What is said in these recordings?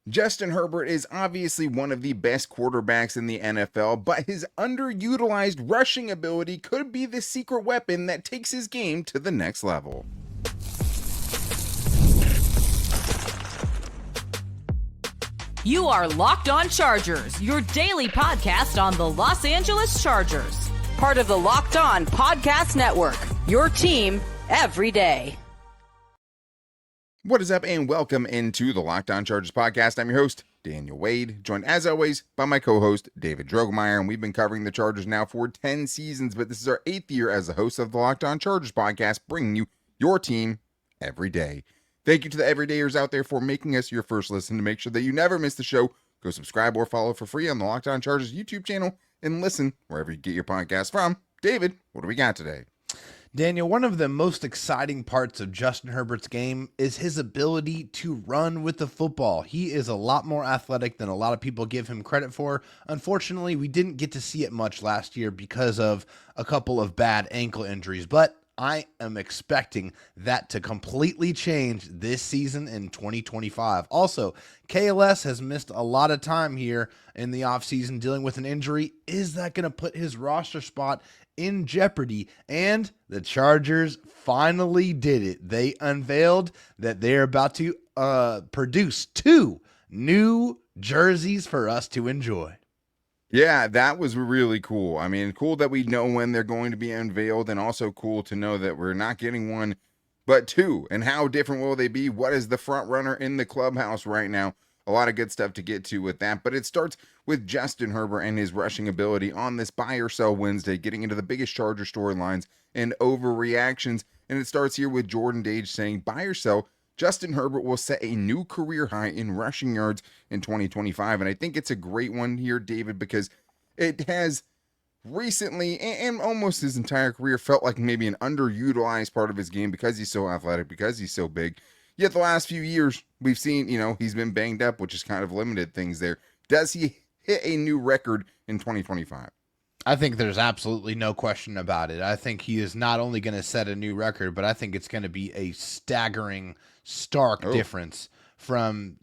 Justin Herbert is obviously one of the best quarterbacks in the NFL, but his underutilized rushing ability could be the secret weapon that takes his game to the next level. You are Locked On Chargers, your daily podcast on the Los Angeles Chargers. Part of the Locked On Podcast Network, your team every day. What is up, and welcome into the Locked On Chargers podcast. I'm your host, Daniel Wade, joined as always by my co-host, David Drogmeyer, and we've been covering the Chargers now for 10 seasons, but this is our 8th year as the host of the Locked On Chargers podcast, bringing you your team every day. Thank you to the everydayers out there for making us your first listen. To make sure that you never miss the show, go subscribe or follow for free on the Locked On Chargers YouTube channel and listen wherever you get your podcast from. David, what do we got today? Daniel, one of the most exciting parts of Justin Herbert's game is his ability to run with the football. He is a lot more athletic than a lot of people give him credit for. Unfortunately, we didn't get to see it much last year because of a couple of bad ankle injuries, but I am expecting that to completely change this season in 2025. Also, KLS has missed a lot of time here in the offseason dealing with an injury. Is that going to put his roster spot in jeopardy? And the Chargers finally did it. They unveiled that they're about to produce 2 new jerseys for us to enjoy. Yeah, that was really cool. I mean, cool that we know when they're going to be unveiled, and also cool to know that we're not getting one, but 2. And how different will they be? What is the front runner in the clubhouse right now? A lot of good stuff to get to with that, but it starts with Justin Herbert and his rushing ability on this Buy or Sell Wednesday, getting into the biggest Charger storylines and overreactions. And it starts here with Jordan Dage saying, buy or sell, Justin Herbert will set a new career high in rushing yards in 2025. And I think it's a great one here, David, because it has recently and almost his entire career felt like maybe an underutilized part of his game because he's so athletic, because he's so big. Yet the last few years we've seen, he's been banged up, which has kind of limited things there. Does he hit a new record in 2025? I think there's absolutely no question about it. I think he is not only going to set a new record, but I think it's going to be a staggering, stark difference from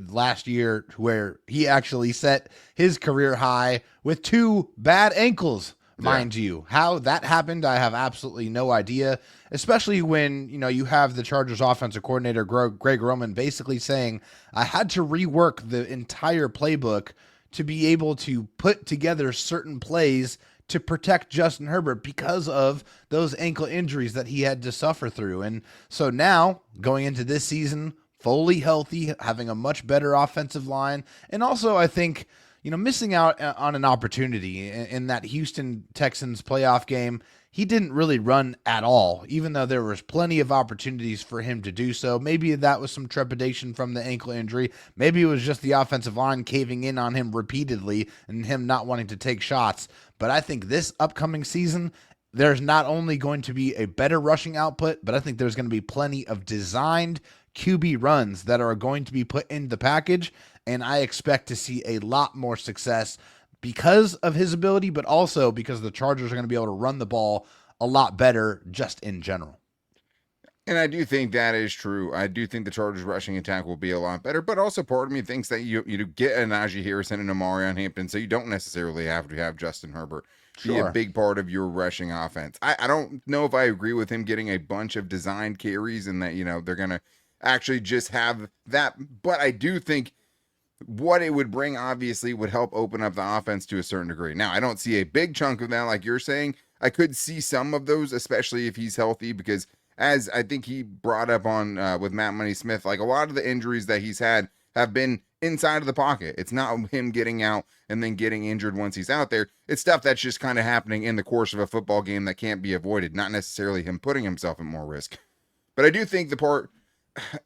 last year, where he actually set his career high with 2 bad ankles, mind you. How that happened, I have absolutely no idea, especially when, you have the Chargers offensive coordinator, Greg Roman, basically saying, I had to rework the entire playbook to be able to put together certain plays to protect Justin Herbert because of those ankle injuries that he had to suffer through. And so now, going into this season, fully healthy, having a much better offensive line, and also I think, missing out on an opportunity in that Houston Texans playoff game. He didn't really run at all, even though there was plenty of opportunities for him to do so. Maybe that was some trepidation from the ankle injury. Maybe it was just the offensive line caving in on him repeatedly and him not wanting to take shots. But I think this upcoming season, there's not only going to be a better rushing output, but I think there's going to be plenty of designed QB runs that are going to be put in the package. And I expect to see a lot more success because of his ability, but also because the Chargers are going to be able to run the ball a lot better just in general. And I do think that is true. I do think the Chargers rushing attack will be a lot better, but also part of me thinks that you get a Najee Harrison and a Marion Hampton, so you don't necessarily have to have Justin Herbert be a big part of your rushing offense. I don't know if I agree with him getting a bunch of designed carries and that, they're going to actually just have that, but I do think what it would bring obviously would help open up the offense to a certain degree. Now, I don't see a big chunk of that like you're saying. I could see some of those, especially if he's healthy, because as I think he brought up on with Matt Money Smith, like a lot of the injuries that he's had have been inside of the pocket. It's not him getting out and then getting injured once he's out there. It's stuff that's just kind of happening in the course of a football game that can't be avoided, not necessarily him putting himself at more risk. But I do think the part,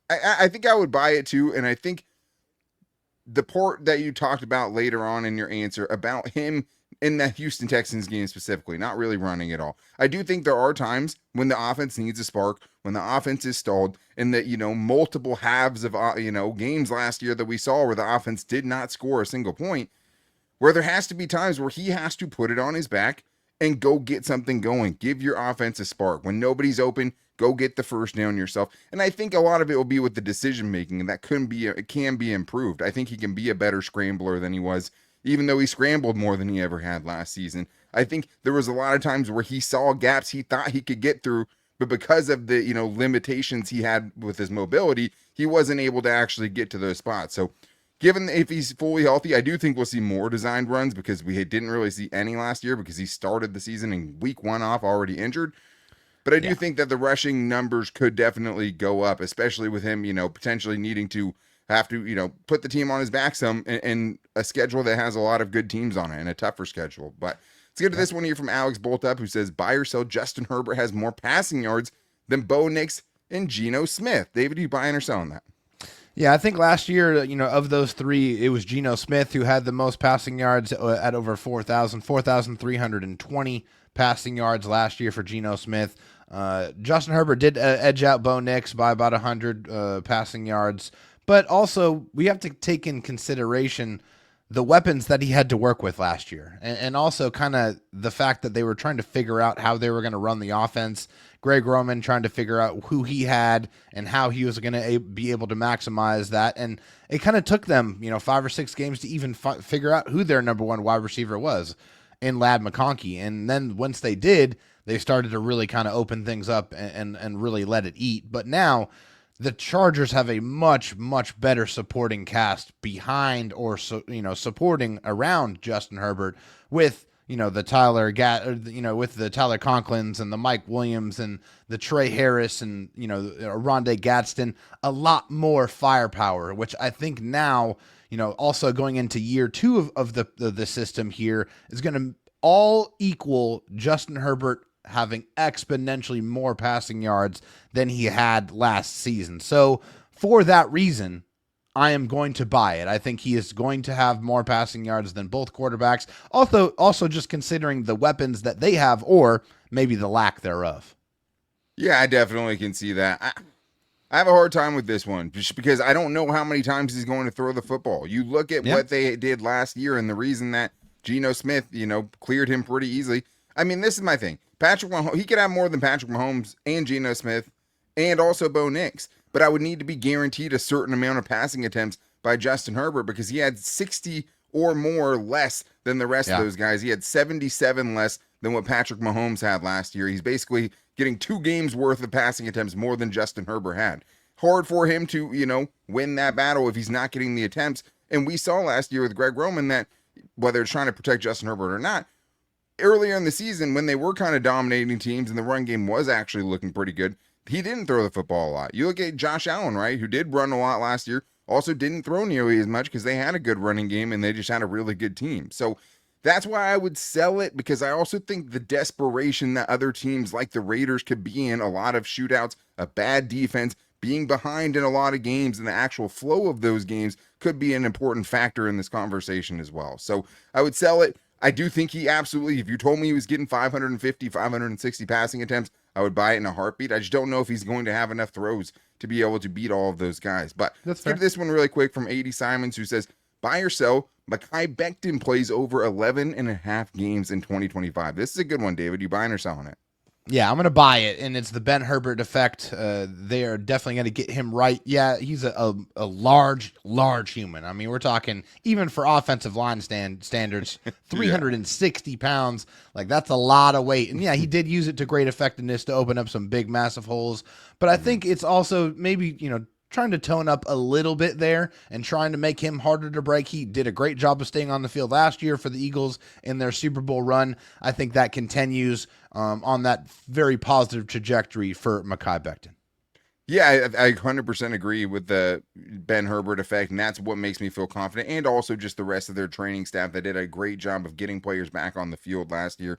I think I would buy it too, and I think the part that you talked about later on in your answer about him in that Houston Texans game specifically, not really running at all. I do think there are times when the offense needs a spark, when the offense is stalled, and that, multiple halves of, games last year that we saw where the offense did not score a single point, where there has to be times where he has to put it on his back and go get something going. Give your offense a spark. When nobody's open, go get the first down yourself. And I think a lot of it will be with the decision making, and that it can be improved. I think he can be a better scrambler than he was, even though he scrambled more than he ever had last season. I think there was a lot of times where he saw gaps he thought he could get through, but because of the, limitations he had with his mobility, he wasn't able to actually get to those spots. So given if he's fully healthy, I do think we'll see more designed runs, because we didn't really see any last year because he started the season in week 1 off already injured. But I do think that the rushing numbers could definitely go up, especially with him, potentially needing to have to, put the team on his back some in a schedule that has a lot of good teams on it and a tougher schedule. But let's get to this one here from Alex Boltup, who says, buy or sell Justin Herbert has more passing yards than Bo Nix and Geno Smith. David, are you buying or selling that? Yeah, I think last year, of those three, it was Geno Smith who had the most passing yards at over 4,320 passing yards last year for Geno Smith. Justin Herbert did edge out Bo Nix by about 100 passing yards, but also we have to take in consideration the weapons that he had to work with last year, and also kind of the fact that they were trying to figure out how they were going to run the offense. Greg Roman trying to figure out who he had and how he was going to be able to maximize that. And it kind of took them, 5 or 6 games to even figure out who their number one wide receiver was in Ladd McConkey. And then once they did, they started to really kind of open things up and really let it eat. But now the Chargers have a much, much better supporting cast behind or, supporting around Justin Herbert with, the Tyler with the Tyler Conklins and the Mike Williams and the Trey Harris and, Rondé Gadsden, a lot more firepower, which I think now, also going into year 2 of the system here is going to all equal Justin Herbert having exponentially more passing yards than he had last season. So for that reason, I am going to buy it. I think he is going to have more passing yards than both quarterbacks. Also just considering the weapons that they have, or maybe the lack thereof. Yeah, I definitely can see that. I have a hard time with this one just because I don't know how many times he's going to throw the football. You look at what they did last year, and the reason that Geno Smith, cleared him pretty easily. I mean, this is my thing. Patrick Mahomes, he could have more than Patrick Mahomes and Geno Smith and also Bo Nix, but I would need to be guaranteed a certain amount of passing attempts by Justin Herbert because he had 60 or more less than the rest of those guys. He had 77 less than what Patrick Mahomes had last year. He's basically getting 2 games worth of passing attempts more than Justin Herbert had. Hard for him to, win that battle if he's not getting the attempts. And we saw last year with Greg Roman that whether it's trying to protect Justin Herbert or not, earlier in the season when they were kind of dominating teams and the run game was actually looking pretty good, he didn't throw the football a lot. You look at Josh Allen, right, who did run a lot last year, also didn't throw nearly as much because they had a good running game and they just had a really good team. So that's why I would sell it, because I also think the desperation that other teams like the Raiders could be in, a lot of shootouts, a bad defense, being behind in a lot of games, and the actual flow of those games could be an important factor in this conversation as well. So I would sell it. I do think he absolutely, if you told me he was getting 550, 560 passing attempts, I would buy it in a heartbeat. I just don't know if he's going to have enough throws to be able to beat all of those guys. But let's give this one really quick from 80 Simons, who says, buy or sell, Mekhi Becton plays over 11 and a half games in 2025. This is a good one, David. You buying or selling it? Yeah, I'm going to buy it, and it's the Ben Herbert effect. They are definitely going to get him right. Yeah, he's a large human. I mean, we're talking, even for offensive line standards, 360 pounds. Like, that's a lot of weight. And, yeah, he did use it to great effectiveness to open up some big, massive holes. But I think it's also maybe, trying to tone up a little bit there and trying to make him harder to break. He did a great job of staying on the field last year for the Eagles in their Super Bowl run. I think that continues on that very positive trajectory for Mekhi Becton. Yeah, I 100% agree with the Ben Herbert effect, and that's what makes me feel confident, and also just the rest of their training staff that did a great job of getting players back on the field last year.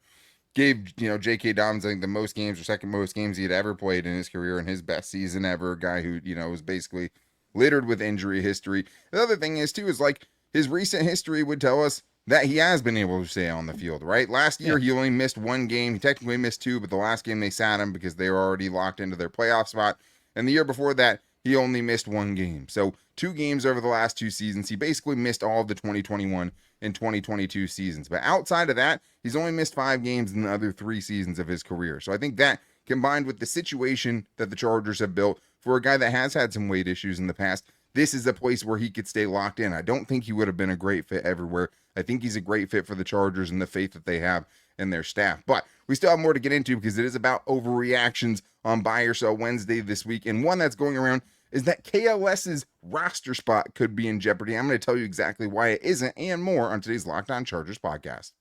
Gave, J.K. Dobbins, I think, the most games or second most games he had ever played in his career, and his best season ever. A guy who, was basically littered with injury history. The other thing is, too, is like his recent history would tell us that he has been able to stay on the field, right? Last year, he only missed 1 game. He technically missed 2, but the last game they sat him because they were already locked into their playoff spot. And the year before that, he only missed 1 game. So 2 games over the last 2 seasons. He basically missed all of the 2021 and 2022 seasons. But outside of that, he's only missed 5 games in the other 3 seasons of his career. So I think that combined with the situation that the Chargers have built for a guy that has had some weight issues in the past, this is a place where he could stay locked in. I don't think he would have been a great fit everywhere. I think he's a great fit for the Chargers and the faith that they have in their staff. But we still have more to get into because it is about overreactions on Buy or Sell Wednesday this week. And one that's going around is that KLS's roster spot could be in jeopardy. I'm going to tell you exactly why it isn't and more on today's Locked On Chargers podcast.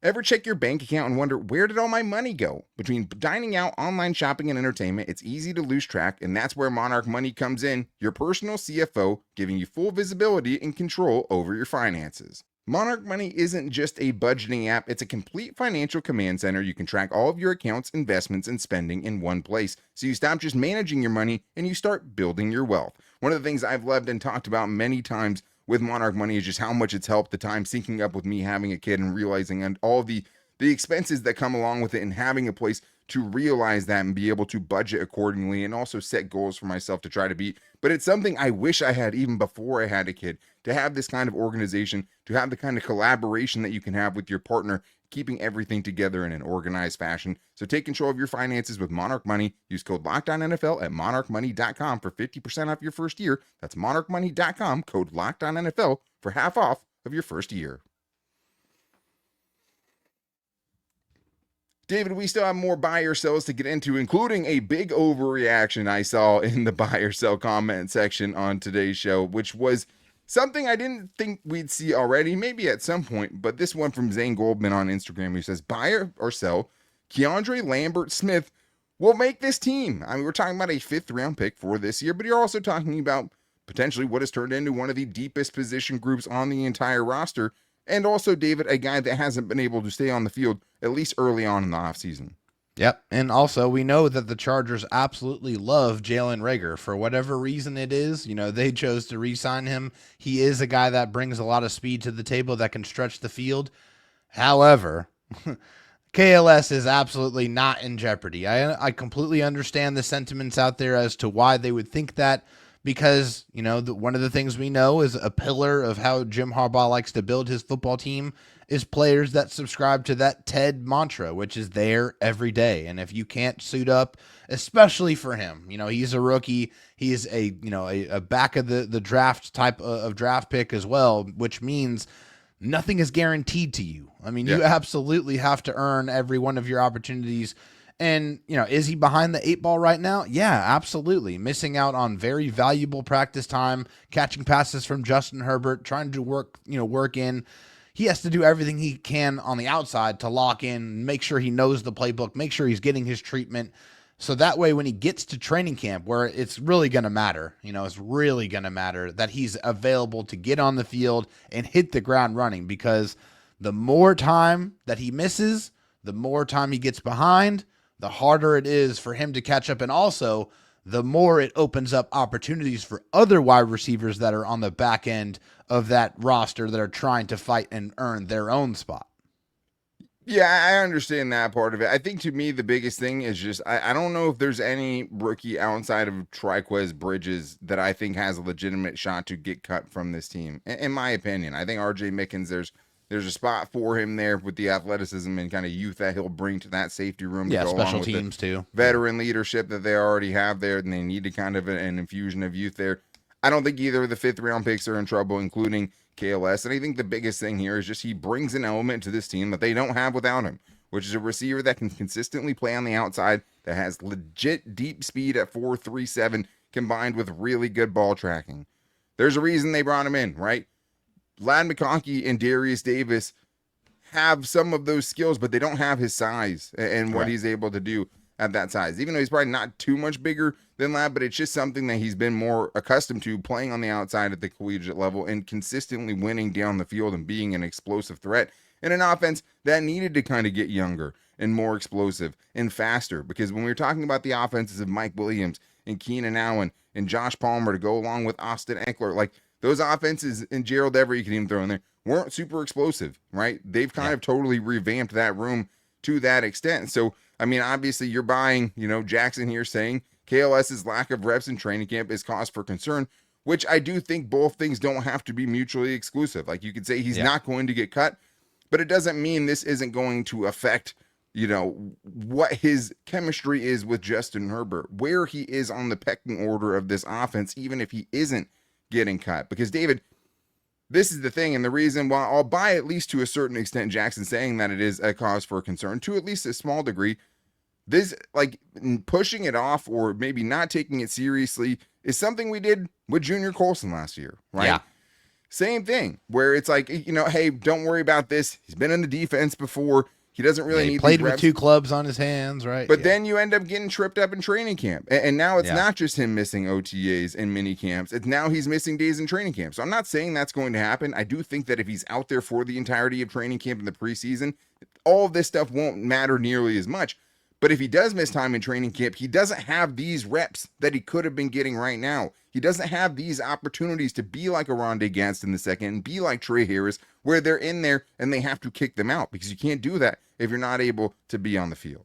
Ever check your bank account and wonder, where did all my money go? Between dining out, online shopping, and entertainment, it's easy to lose track, and that's where Monarch Money comes in, your personal CFO, giving you full visibility and control over your finances. Monarch Money isn't just a budgeting app, it's a complete financial command center. You can track all of your accounts, investments, and spending in one place. So you stop just managing your money and you start building your wealth. One of the things I've loved and talked about many times with Monarch Money is just how much it's helped the time syncing up with me having a kid and realizing and all the expenses that come along with it and having a place to realize that and be able to budget accordingly and also set goals for myself to try to beat. But it's something I wish I had even before I had a kid, to have this kind of organization, to have the kind of collaboration that you can have with your partner, keeping everything together in an organized fashion. So take control of your finances with Monarch Money. Use code LOCKEDONNFL at monarchmoney.com for 50% off your first year. That's monarchmoney.com, code LOCKEDONNFL for half off of your first year. David, we still have more buy or sells to get into, including a big overreaction I saw in the buy or sell comment section on today's show, which was something I didn't think we'd see already, maybe at some point, but this one from Zane Goldman on Instagram, who says, buy or sell, Keandre Lambert-Smith will make this team. I mean, we're talking about a 5th round pick for this year, but you're also talking about potentially what has turned into one of the deepest position groups on the entire roster. And also, David, a guy that hasn't been able to stay on the field, at least early on in the offseason. Yep. And also, we know that the Chargers absolutely love Jalen Reagor. For whatever reason it is, they chose to re-sign him. He is a guy that brings a lot of speed to the table that can stretch the field. However, KLS is absolutely not in jeopardy. I completely understand the sentiments out there as to why they would think that, because, one of the things we know is a pillar of how Jim Harbaugh likes to build his football team is players that subscribe to that TED mantra, which is there every day. And if you can't suit up, especially for him, he's a rookie. He is a back of the draft type of draft pick as well, which means nothing is guaranteed to you. I mean, you absolutely have to earn every one of your opportunities. And, is he behind the 8 ball right now? Yeah, absolutely. Missing out on very valuable practice time, catching passes from Justin Herbert, trying to work in. He has to do everything he can on the outside to lock in, make sure he knows the playbook, make sure he's getting his treatment. So that way, when he gets to training camp, where it's really going to matter, it's really going to matter that he's available to get on the field and hit the ground running, because the more time that he misses, the more time he gets behind, the harder it is for him to catch up. And also, the more it opens up opportunities for other wide receivers that are on the back end of that roster that are trying to fight and earn their own spot. Yeah, I understand that part of it. I think to me, the biggest thing is just, I don't know if there's any rookie outside of Triquez Bridges that I think has a legitimate shot to get cut from this team. In my opinion, I think RJ Mickens, there's a spot for him there with the athleticism and kind of youth that he'll bring to that safety room. Yeah, to go special along teams with too. Veteran leadership that they already have there, and they need to kind of an infusion of youth there. I don't think either of the 5th round picks are in trouble, including KLS. And I think the biggest thing here is just he brings an element to this team that they don't have without him, which is a receiver that can consistently play on the outside, that has legit deep speed at 4.37 combined with really good ball tracking. There's a reason they brought him in, right? Ladd McConkey and Darius Davis have some of those skills, but they don't have his size and what he's able to do at that size, even though he's probably not too much bigger than Ladd, but it's just something that he's been more accustomed to, playing on the outside at the collegiate level and consistently winning down the field and being an explosive threat in an offense that needed to kind of get younger and more explosive and faster. Because when we were talking about the offenses of Mike Williams and Keenan Allen and Josh Palmer to go along with Austin Eckler, like those offenses, and Gerald Everett, you can even throw in there, weren't super explosive, right? They've kind of totally revamped that room to that extent. So, I mean, obviously you're buying, Jackson here saying KLS's lack of reps in training camp is cause for concern, which I do think both things don't have to be mutually exclusive. Like you could say he's not going to get cut, but it doesn't mean this isn't going to affect, what his chemistry is with Justin Herbert, where he is on the pecking order of this offense, even if he isn't getting cut. Because, David, this is the thing, and the reason why I'll buy, at least to a certain extent, Jackson saying that it is a cause for concern, to at least a small degree. This, pushing it off or maybe not taking it seriously is something we did with Junior Colson last year, right? Yeah. Same thing, where it's like, hey, don't worry about this. He's been in the defense before. He doesn't really need played these with reps. 2 clubs on his hands, right? But then you end up getting tripped up in training camp. And now it's not just him missing OTAs and mini camps. It's now he's missing days in training camp. So I'm not saying that's going to happen. I do think that if he's out there for the entirety of training camp in the preseason, all of this stuff won't matter nearly as much. But if he does miss time in training camp, he doesn't have these reps that he could have been getting right now. He doesn't have these opportunities to be like a Rondé Gadsden II and be like Trey Harris, where they're in there and they have to kick them out, because you can't do that if you're not able to be on the field.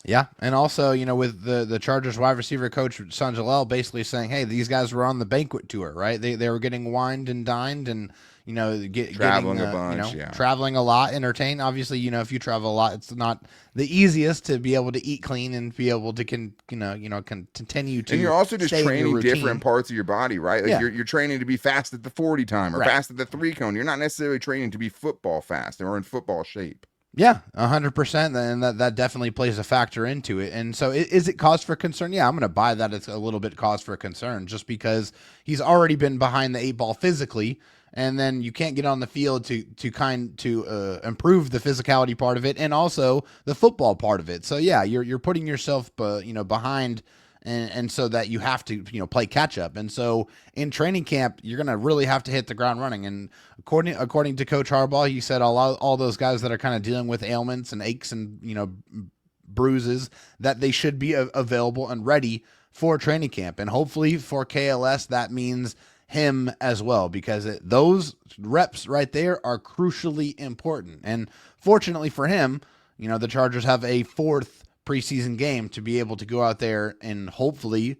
Yeah, and also, with the Chargers wide receiver coach, Sanjalel, basically saying, hey, these guys were on the banquet tour, right? They were getting wined and dined and, Traveling a bunch, traveling a lot, entertained. Obviously, if you travel a lot, it's not the easiest to be able to eat clean and be able to continue to. And you're also just stay in your training routine. different parts of your body, right? Like you're training to be fast at the 40 time or fast at the 3 cone. You're not necessarily training to be football fast or in football shape. Yeah, 100%, and that definitely plays a factor into it. And so is it cause for concern? Yeah, I'm going to buy that it's a little bit cause for concern, just because he's already been behind the 8 ball physically, and then you can't get on the field to improve the physicality part of it and also the football part of it. So yeah, you're putting yourself behind, and so that you have to play catch up. And so in training camp, you're gonna really have to hit the ground running. And according to Coach Harbaugh, he said all those guys that are kind of dealing with ailments and aches and bruises, that they should be available and ready for training camp. And hopefully for KLS, that means him as well, because those reps right there are crucially important. And fortunately for him, the Chargers have a 4th preseason game to be able to go out there and hopefully,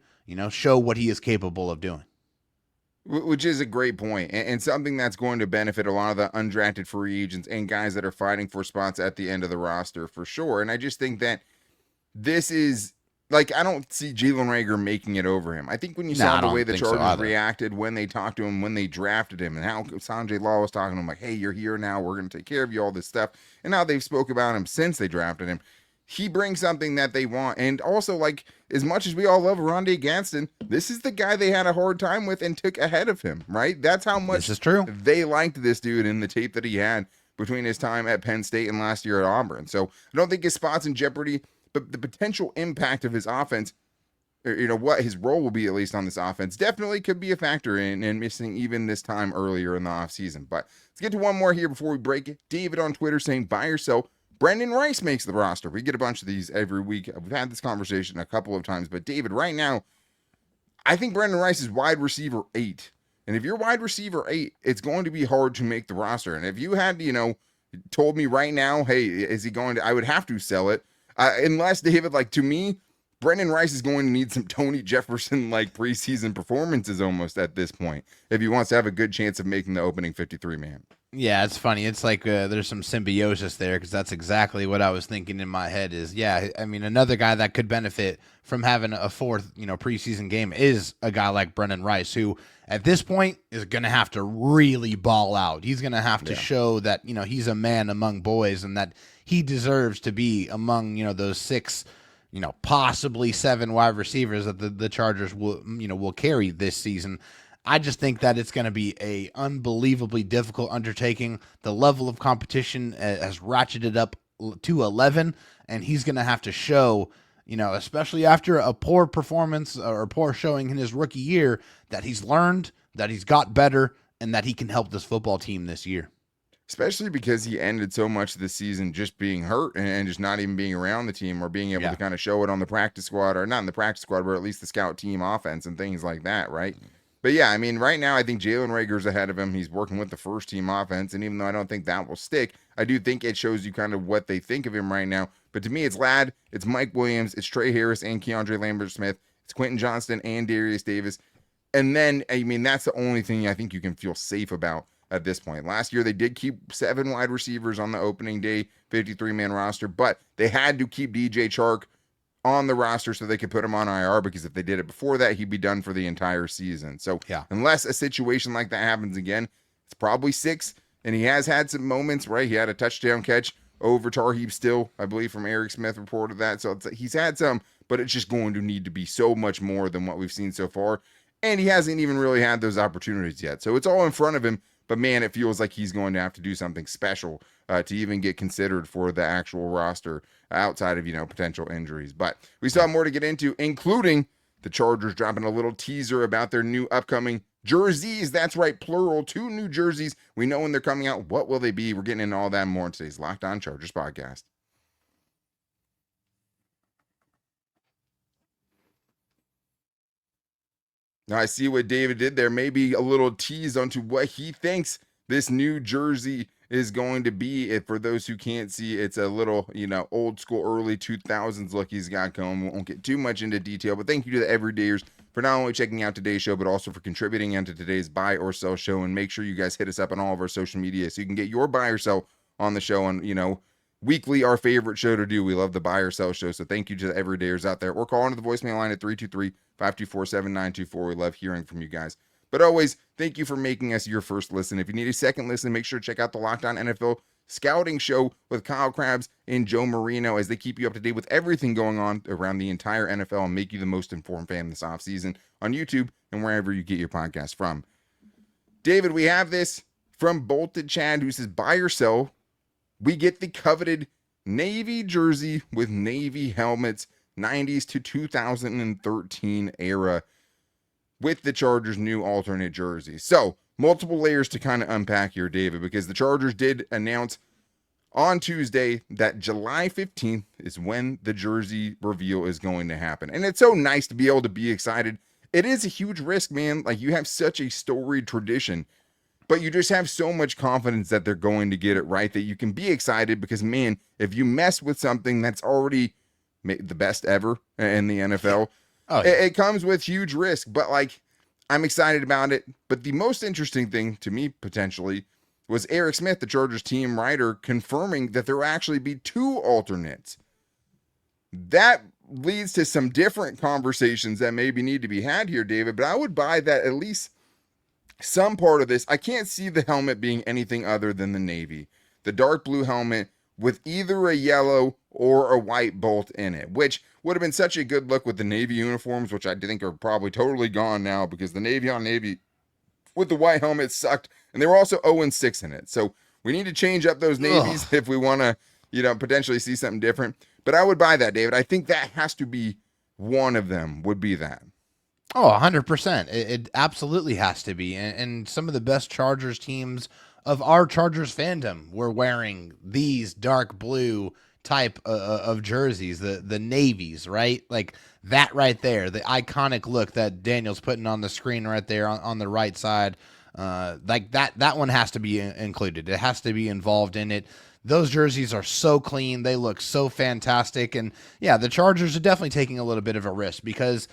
show what he is capable of doing. Which is a great point, and something that's going to benefit a lot of the undrafted free agents and guys that are fighting for spots at the end of the roster for sure. And I just think that this is, I don't see Jalen Reagor making it over him. I think when you saw the way the Chargers reacted when they talked to him, when they drafted him, and how Sanjay Law was talking to him like, hey, you're here now, we're going to take care of you, all this stuff. And now they've spoke about him since they drafted him. He brings something that they want. And also, as much as we all love Rondé Gadsden, this is the guy they had a hard time with and took ahead of him, right? That's how much this is true. They liked this dude in the tape that he had between his time at Penn State and last year at Auburn. So I don't think his spot's in jeopardy, but the potential impact of his offense, or, what his role will be, at least on this offense, definitely could be a factor in missing even this time earlier in the offseason. But let's get to one more here before we break it. David on Twitter saying, buy or sell, Brendan Rice makes the roster. We get a bunch of these every week. We've had this conversation a couple of times, but David, right now, I think Brendan Rice is wide receiver 8. And if you're wide receiver 8, it's going to be hard to make the roster. And if you had, told me right now, hey, is he going to, I would have to sell it. Unless, David, to me, Brendan Rice is going to need some Tony Jefferson preseason performances almost at this point if he wants to have a good chance of making the opening 53 man. Yeah, it's funny. It's there's some symbiosis there, because that's exactly what I was thinking in my head is, another guy that could benefit from having a 4th, preseason game is a guy like Brendan Rice, who at this point is going to have to really ball out. He's going to have to show that, he's a man among boys and that he deserves to be among, those 6, possibly 7 wide receivers that the Chargers will carry this season. I just think that it's going to be a unbelievably difficult undertaking. The level of competition has ratcheted up to 11, and he's going to have to show, especially after a poor performance or a poor showing in his rookie year, that he's learned, that he's got better, and that he can help this football team this year. Especially because he ended so much of the season just being hurt and just not even being around the team or being able to kind of show it on the practice squad, or not in the practice squad, but at least the scout team offense and things like that, right? But yeah, right now I think Jalen Reagor's ahead of him. He's working with the first team offense, and even though I don't think that will stick, I do think it shows you kind of what they think of him right now. But to me, it's Ladd, it's Mike Williams, it's Trey Harris and Keandre Lambert-Smith, it's Quentin Johnston and Darius Davis. And then, that's the only thing I think you can feel safe about at this point. Last year, they did keep 7 wide receivers on the opening day 53-man roster, but they had to keep DJ Chark on the roster so they could put him on IR, because if they did it before that, he'd be done for the entire season. So unless a situation like that happens again, it's probably 6. And he has had some moments, right? He had a touchdown catch over Tarheeb Still, I believe, from Eric Smith reported that. So he's had some, but it's just going to need to be so much more than what we've seen so far. And he hasn't even really had those opportunities yet. So it's all in front of him. But man, it feels like he's going to have to do something special to even get considered for the actual roster outside of, potential injuries. But we still have more to get into, including the Chargers dropping a little teaser about their new upcoming jerseys. That's right, plural, 2 new jerseys. We know when they're coming out. What will they be? We're getting into all that and more in today's Locked On Chargers podcast. Now, I see what David did there. Maybe a little tease onto what he thinks this new jersey is going to be. If for those who can't see, it's a little, old school, early 2000s look he's got going. We won't get too much into detail, but thank you to the everydayers for not only checking out today's show, but also for contributing into today's buy or sell show. And make sure you guys hit us up on all of our social media so you can get your buy or sell on the show. And, weekly, our favorite show to do. We love the buy or sell show. So thank you to the everydayers out there. Or call into the voicemail line at 323-524-7924. We love hearing from you guys. But always, thank you for making us your first listen. If you need a second listen, make sure to check out the Locked On NFL Scouting Show with Kyle Krabs and Joe Marino, as they keep you up to date with everything going on around the entire NFL and make you the most informed fan this offseason on YouTube and wherever you get your podcast from. David, we have this from Bolted Chad, who says, buy or sell. We get the coveted Navy jersey with Navy helmets, 90s to 2013 era, with the Chargers' new alternate jersey. So, multiple layers to kind of unpack here, David, because the Chargers did announce on Tuesday that July 15th is when the jersey reveal is going to happen. And it's so nice to be able to be excited. It is a huge risk, man. Like, you have such a storied tradition, but you just have so much confidence that they're going to get it right that you can be excited, because, man, if you mess with something that's already the best ever in the NFL, it comes with huge risk. But, I'm excited about it. But the most interesting thing to me, potentially, was Eric Smith, the Chargers team writer, confirming that there will actually be 2 alternates. That leads to some different conversations that maybe need to be had here, David, but I would buy that at least some part of this. I can't see the helmet being anything other than the Navy. The dark blue helmet with either a yellow or a white bolt in it, which would have been such a good look with the Navy uniforms, which I think are probably totally gone now, because the Navy on Navy with the white helmet sucked, and they were also 0-6 in it. So we need to change up those Navies if we want to, potentially see something different. But I would buy that, David. I think that has to be one of them, would be that. Oh, 100%. It absolutely has to be. And some of the best Chargers teams of our Chargers fandom were wearing these dark blue type of jerseys, the navies, right? Like that right there, the iconic look that Daniel's putting on the screen right there on the right side. Like that one has to be included. It has to be involved in it. Those jerseys are so clean. They look so fantastic. And yeah, the Chargers are definitely taking a little bit of a risk, because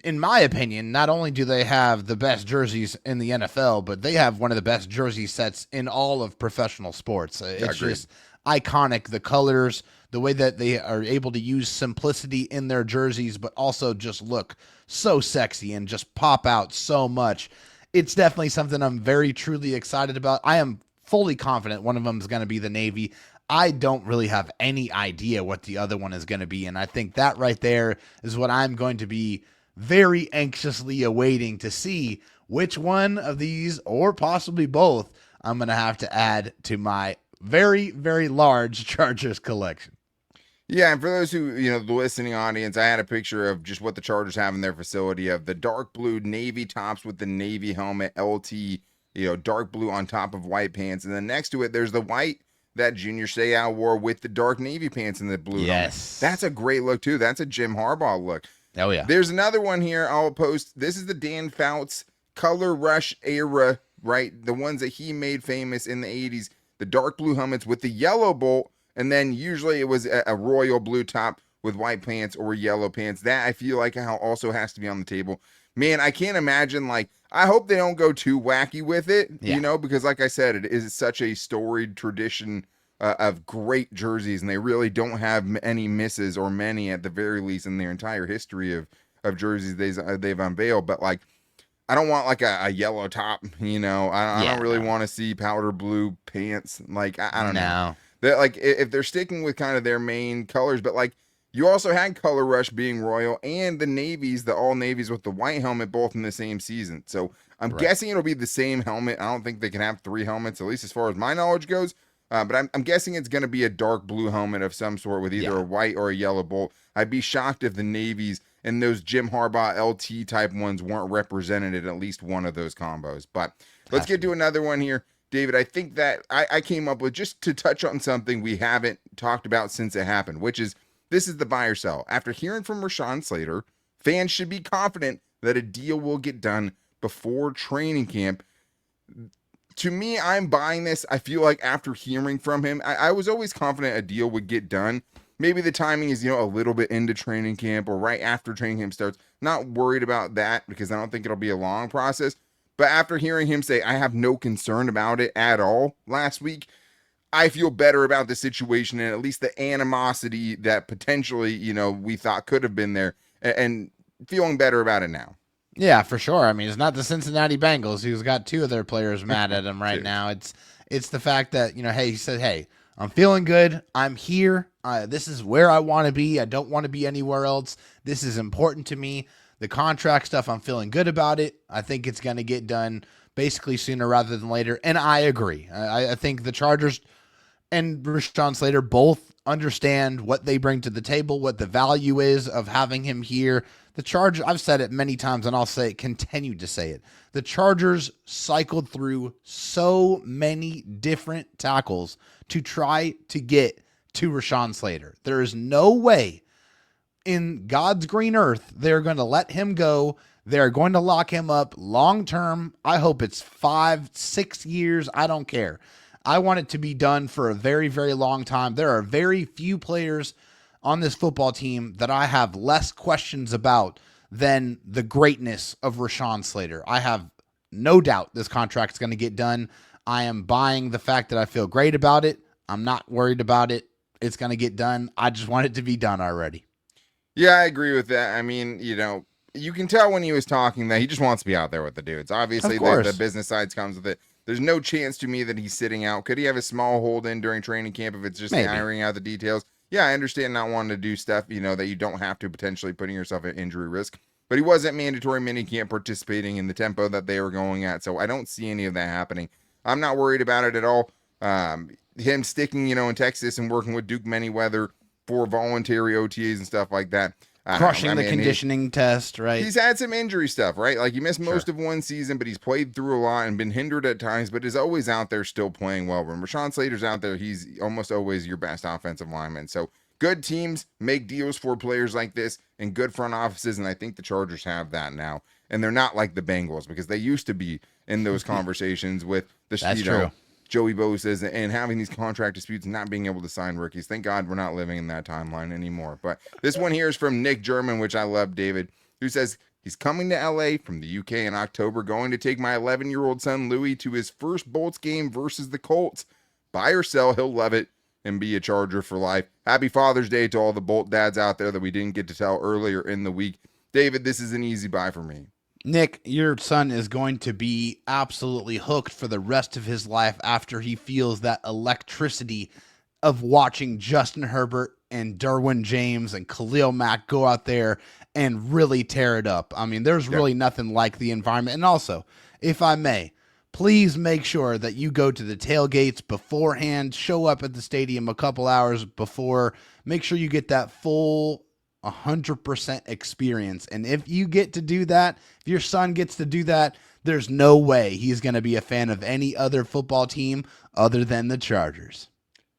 in my opinion, not only do they have the best jerseys in the NFL, but they have one of the best jersey sets in all of professional sports. It's just iconic. The colors, the way that they are able to use simplicity in their jerseys, but also just look so sexy and just pop out so much. It's definitely something I'm very truly excited about. I am fully confident one of them is going to be the Navy. I don't really have any idea what the other one is going to be. And I think that right there is what I'm going to be very anxiously awaiting to see, which one of these, or possibly both, I'm going to have to add to my very, very large Chargers collection. Yeah, and for those who, the listening audience, I had a picture of just what the Chargers have in their facility, of the dark blue Navy tops with the Navy helmet, LT, dark blue on top of white pants. And then next to it, there's the white that Junior Seau wore with the dark Navy pants and the blue helmet. That's a great look, too. That's a Jim Harbaugh look. Oh, yeah. There's another one here I'll post. This is the Dan Fouts Color Rush era, right? The ones that he made famous in the 80s. The dark blue helmets with the yellow bolt, and then usually it was a royal blue top with white pants or yellow pants. That I feel like also has to be on the table. man, I can't imagine, like, I hope they don't go too wacky with it, Yeah. because like I said, it is such a storied tradition of great jerseys, and they really don't have any misses, or many at the very least in their entire history of jerseys they've unveiled. But like, I don't want like a yellow top, I don't really want to see powder blue pants. Like, I don't know. No. That, like, if they're sticking with kind of their main colors, but like, you also had Color Rush being royal, and the navies, the all navies with the white helmet, both in the same season. So I'm guessing it'll be the same helmet. I don't think they can have 3 helmets, at least as far as my knowledge goes. But I'm guessing it's going to be a dark blue helmet of some sort with either a white or a yellow bolt. I'd be shocked if the navies and those Jim Harbaugh LT type ones weren't represented in at least one of those combos. But let's get to another one here. David, I think that I came up with, just to touch on something we haven't talked about since it happened, which is, this is the buy or sell. After hearing from Rashawn Slater, fans should be confident that a deal will get done before training camp. To me, I'm buying this. I feel like after hearing from him, I was always confident a deal would get done. Maybe the timing is, a little bit into training camp or right after training camp starts. Not worried about that, because I don't think it'll be a long process. But after hearing him say, I have no concern about it at all last week, I feel better about the situation, and at least the animosity that potentially, we thought could have been there, and feeling better about it now. Yeah, for sure. I mean, it's not the Cincinnati Bengals who's got 2 of their players mad at him right now. It's the fact that, hey, he said, hey, I'm feeling good. I'm here. This is where I want to be. I don't want to be anywhere else. This is important to me. The contract stuff, I'm feeling good about it. I think it's going to get done basically sooner rather than later. And I agree. I think the Chargers and Rashawn Slater both understand what they bring to the table, what the value is of having him here. The Chargers, I've said it many times, and I'll continue to say it. The Chargers cycled through so many different tackles to try to get to Rashawn Slater. There is no way in God's green earth they're going to let him go. They're going to lock him up long term. I hope it's 5, 6 years. I don't care. I want it to be done for a very, very long time. There are very few players on this football team that I have less questions about than the greatness of Rashawn Slater. I have no doubt this contract is going to get done. I am buying the fact that I feel great about it. I'm not worried about it. It's going to get done. I just want it to be done already. Yeah, I agree with that. I mean, you can tell when he was talking that he just wants to be out there with the dudes. Obviously, the business side comes with it. There's no chance to me that he's sitting out. Could he have a small hold in during training camp if it's just ironing out the details? Yeah, I understand not wanting to do stuff, that you don't have to, potentially putting yourself at injury risk. But he wasn't mandatory minicamp participating in the tempo that they were going at. So I don't see any of that happening. I'm not worried about it at all. Him sticking, in Texas and working with Duke Manyweather for voluntary OTAs and stuff like that. Crushing the conditioning test, right? He's had some injury stuff, right? Like, he missed most of one season, but he's played through a lot and been hindered at times, but is always out there still playing well. When Rashawn Slater's out there, he's almost always your best offensive lineman. So good teams make deals for players like this, and good front offices, and I think the Chargers have that now. And they're not like the Bengals, because they used to be in those conversations with the Joey Bosa's and having these contract disputes and not being able to sign rookies. Thank God we're not living in that timeline anymore. But this one here is from Nick German, which I love, David, who says he's coming to LA from the UK in October, going to take my 11-year-old son Louis to his first Bolts game versus the Colts. Buy or sell, he'll love it and be a Charger for life. Happy Father's Day to all the Bolt dads out there that we didn't get to tell earlier in the week. David, this is an easy buy for me. Nick, your son is going to be absolutely hooked for the rest of his life after he feels that electricity of watching Justin Herbert and Derwin James and Khalil Mack go out there and really tear it up. I mean, there's really nothing like the environment. And also, if I may, please make sure that you go to the tailgates beforehand, show up at the stadium a couple hours before, make sure you get that full 100% experience. And if you get to do that, if your son gets to do that, there's no way he's going to be a fan of any other football team other than the Chargers.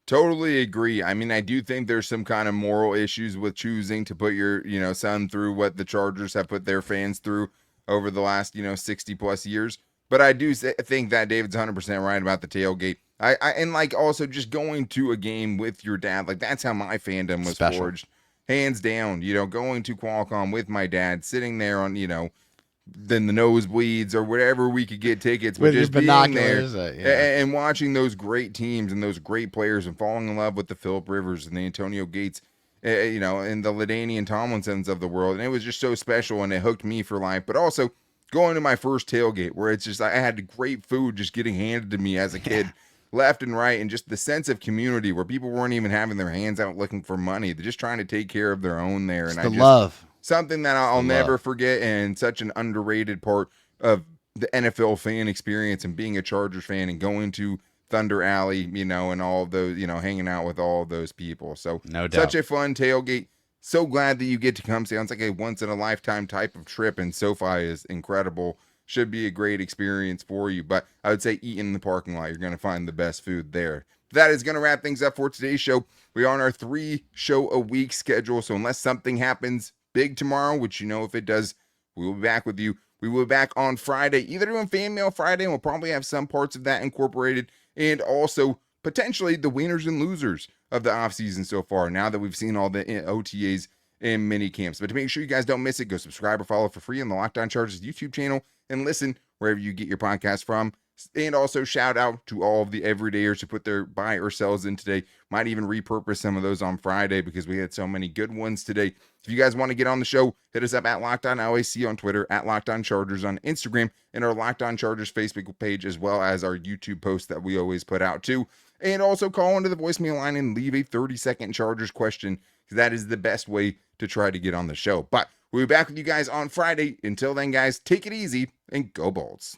Totally agree. I mean, I do think there's some kind of moral issues with choosing to put your, son through what the Chargers have put their fans through over the last, 60 plus years. But I do think that David's 100% right about the tailgate. And like also just going to a game with your dad, like that's how my fandom was forged. Hands down, going to Qualcomm with my dad, sitting there on, than the nosebleeds or whatever we could get tickets, but With your just being there binoculars, yeah. and watching those great teams and those great players and falling in love with the Phillip Rivers and the Antonio Gates, and the LaDainian Tomlinsons of the world. And it was just so special, and it hooked me for life. But also going to my first tailgate where it's just, I had great food just getting handed to me as a kid. Left and right, and just the sense of community where people weren't even having their hands out looking for money. They're just trying to take care of their own there. It's And the love. something that I'll never forget, and such an underrated part of the NFL fan experience and being a Chargers fan and going to Thunder Alley, and all of those, hanging out with all of those people. So No doubt. such a fun tailgate. So glad that you get to come. Sounds like a once in a lifetime type of trip, and SoFi is incredible. Should be a great experience for you. But I would say eat in the parking lot. You're going to find the best food there. That is going to wrap things up for today's show. We are on our 3-show-a-week schedule. So unless something happens big tomorrow, which if it does, we will be back with you. We will be back on Friday, either doing Fan Mail Friday, and we'll probably have some parts of that incorporated, and also potentially the winners and losers of the offseason so far, now that we've seen all the OTAs and mini camps. But to make sure you guys don't miss it, go subscribe or follow for free on the Locked On Chargers YouTube channel, and listen wherever you get your podcast from. And also shout out to all of the everydayers who put their buy or sells in today. Might even repurpose some of those on Friday because we had so many good ones today. If you guys want to get on the show, hit us up at Locked On LAC on Twitter, at Locked On Chargers on Instagram, and our Locked On Chargers Facebook page, as well as our YouTube post that we always put out too. And also call into the voicemail line and leave a 30-second Chargers question, because that is the best way to try to get on the show. But we'll be back with you guys on Friday. Until then, guys, take it easy and go Bolts.